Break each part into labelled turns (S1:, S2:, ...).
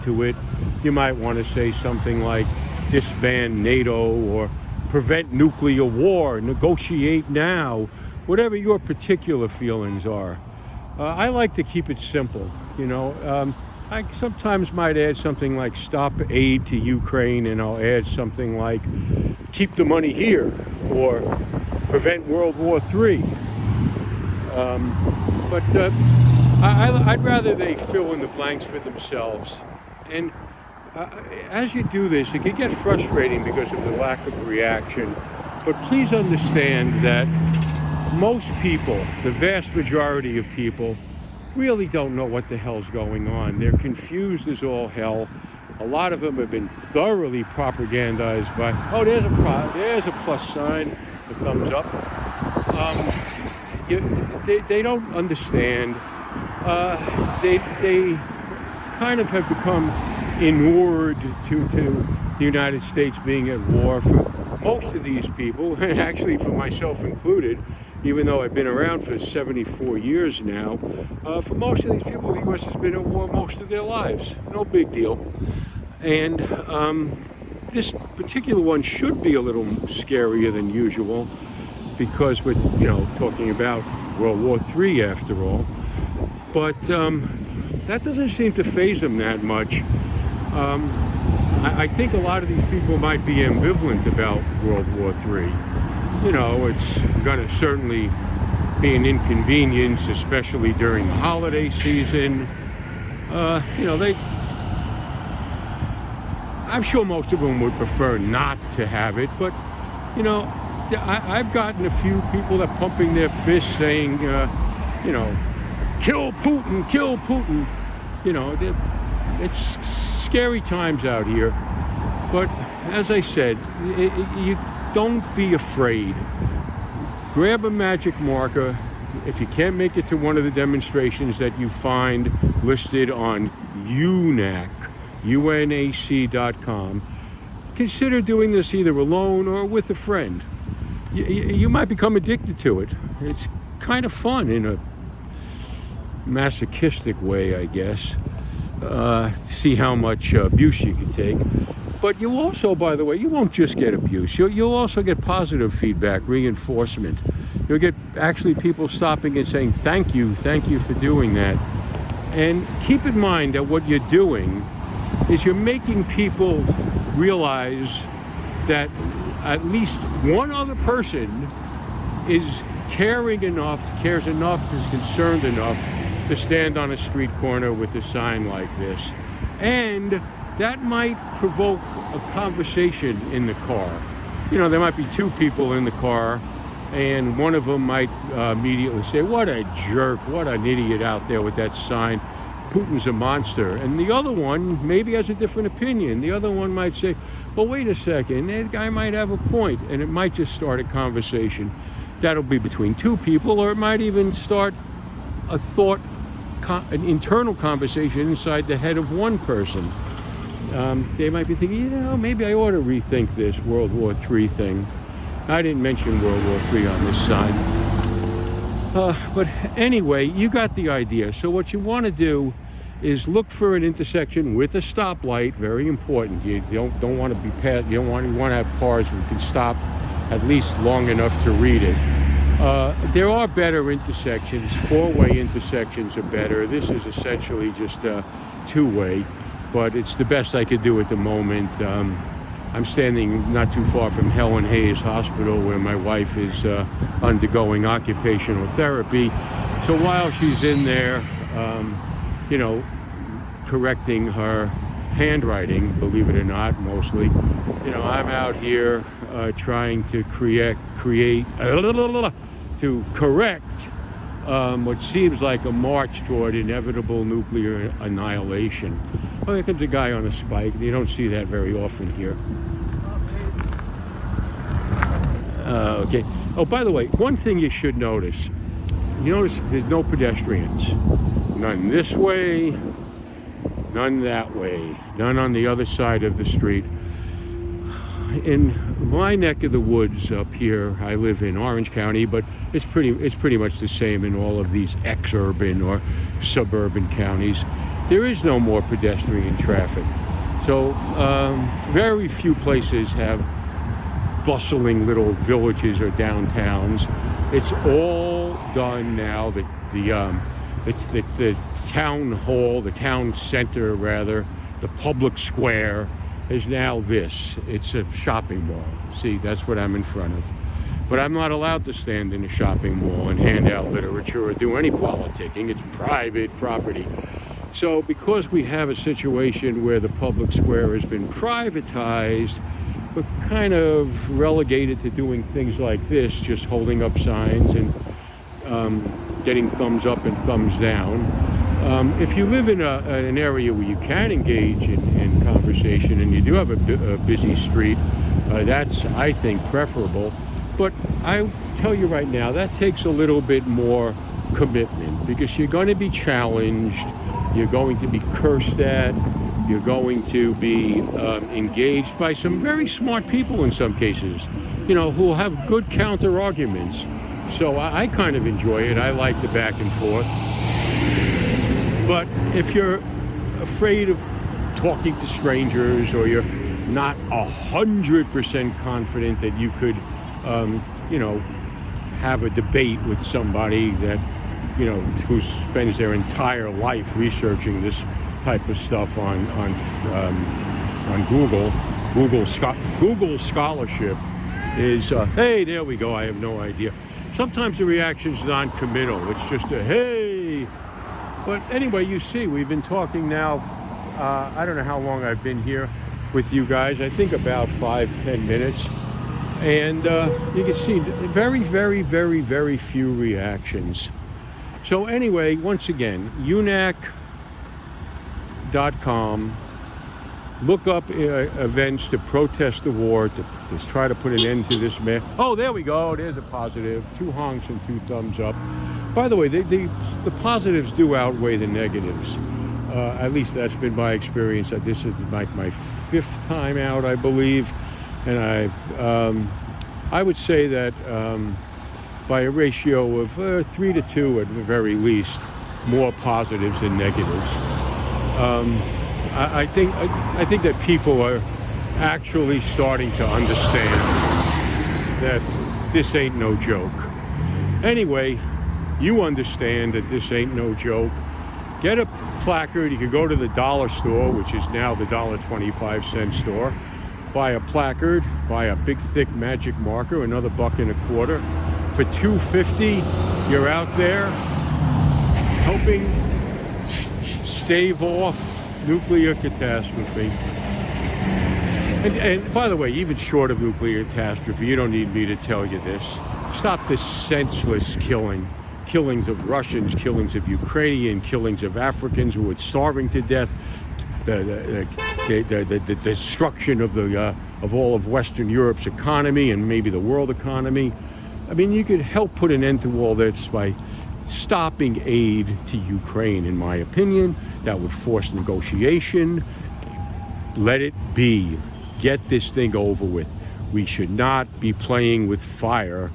S1: to it, you might want to say something like disband NATO or prevent nuclear war, negotiate now, whatever your particular feelings are. I like to keep it simple, I sometimes might add something like stop aid to Ukraine, and I'll add something like keep the money here or prevent World War III. But I'd rather they fill in the blanks for themselves. And as you do this, it can get frustrating because of the lack of reaction. But please understand that most people, the vast majority of people, really don't know what the hell's going on. They're confused as all hell. A lot of them have been thoroughly propagandized by, oh, there's a plus sign, the thumbs up. They don't understand. They kind of have become inured to the United States being at war. For most of these people, and actually for myself included, even though I've been around for 74 years now, for most of these people, the U.S. has been at war most of their lives. No big deal. And this particular one should be a little scarier than usual because we're, talking about World War III after all. But that doesn't seem to faze them that much. I think a lot of these people might be ambivalent about World War III. It's going to certainly be an inconvenience, especially during the holiday season. I'm sure most of them would prefer not to have it, but, I've gotten a few that are pumping their fists saying, kill Putin, kill Putin. It's scary times out here. But as I said, you don't be afraid. Grab a magic marker. If you can't make it to one of the demonstrations that you find listed on UNAC.com, consider doing this either alone or with a friend. You might become addicted to it. It's kind of fun in a masochistic way, I guess. See how much abuse you can take. But you'll also, by the way, you won't just get abuse. You'll also get positive feedback, reinforcement. You'll get actually people stopping and saying, thank you for doing that. And keep in mind that what you're doing is you're making people realize that at least one other person cares enough, is concerned enough to stand on a street corner with a sign like this. And that might provoke a conversation in the car. There might be two people in the car, and one of them might immediately say, what a jerk, what an idiot out there with that sign. Putin's a monster. And the other one maybe has a different opinion. The other one might say, well, wait a second, that guy might have a point, and it might just start a conversation. That'll be between two people, or it might even start an internal conversation inside the head of one person. They might be thinking, maybe I ought to rethink this World War III thing. I didn't mention World War III on this sign. But anyway, you got the idea. So what you want to do is look for an intersection with a stoplight. Very important. You don't want to be passed. You want to have cars who can stop at least long enough to read it. There are better intersections. Four-way intersections are better. This is essentially just a two-way, but it's the best I could do at the moment. I'm standing not too far from Helen Hayes Hospital, where my wife is undergoing occupational therapy. So while she's in there, correcting her handwriting, believe it or not, mostly, I'm out here trying to correct what seems like a march toward inevitable nuclear annihilation. Oh, here comes a guy on a spike. You don't see that very often here. Okay. Oh, by the way, one thing you should notice. You notice there's no pedestrians. None this way, none that way, none on the other side of the street. in my neck of the woods up here, I live in Orange County, but it's pretty much the same in all of these ex-urban or suburban counties. There is no more pedestrian traffic. So very few places have bustling little villages or downtowns. It's all done now. The town hall, the town center rather, the public square is now this. It's a shopping mall. See, that's what I'm in front of. But I'm not allowed to stand in a shopping mall and hand out literature or do any politicking. It's private property. So because we have a situation where the public square has been privatized, we're kind of relegated to doing things like this, just holding up signs and getting thumbs up and thumbs down. If you live in an area where you can engage in conversation and you do have a busy street, that's, I think, preferable. But I tell you right now, that takes a little bit more commitment because you're going to be challenged, you're going to be cursed at, you're going to be engaged by some very smart people in some cases, you know, who will have good counter arguments. So I kind of enjoy it. I like the back and forth. But if you're afraid of talking to strangers or you're not 100% confident that you could, you know, have a debate with somebody that, you know, who spends their entire life researching this type of stuff on Google. Google scholarship is, hey, there we go, I have no idea. Sometimes the reaction's non-committal. It's just a, hey. But anyway, you see, we've been talking now, I don't know how long I've been here with you guys. I think about 5-10 minutes. And you can see very, very, very, very few reactions. So anyway, once again, UNAC.com. Look up events to protest the war, to try to put an end to this mess. Oh, there we go. There's a positive. 2 honks and 2 thumbs up. By the way, the positives do outweigh the negatives. At least that's been my experience. This is like my 5th time out, I believe. And I would say that by a ratio of 3 to 2 at the very least, more positives than negatives. I think that people are actually starting to understand that this ain't no joke. Anyway, you understand that this ain't no joke. Get a placard. You can go to the dollar store, which is now the $1.25 store. Buy a placard, buy a big thick magic marker, another $1.25. For $2.50, you're out there helping stave off nuclear catastrophe. And by the way, even short of nuclear catastrophe, you don't need me to tell you this. Stop this senseless killings of Russians, killings of Ukrainians, killings of Africans who are starving to death, the destruction of all of Western Europe's economy and maybe the world economy. I mean, you could help put an end to all this by stopping aid to Ukraine, in my opinion. That would force negotiation. Let it be. Get this thing over with. We should not be playing with fire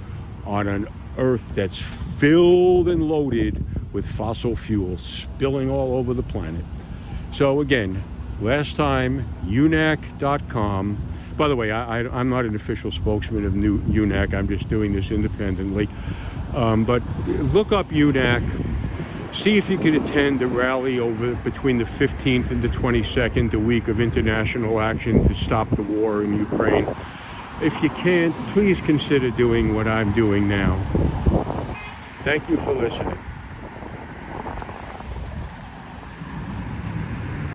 S1: on an earth that's filled and loaded with fossil fuels, spilling all over the planet. So again, last time, UNAC.com. By the way, I'm not an official spokesman of UNAC. I'm just doing this independently. But look up UNAC. See if you can attend the rally between the 15th and the 22nd, the week of international action to stop the war in Ukraine. If you can't, please consider doing what I'm doing now. Thank you for listening.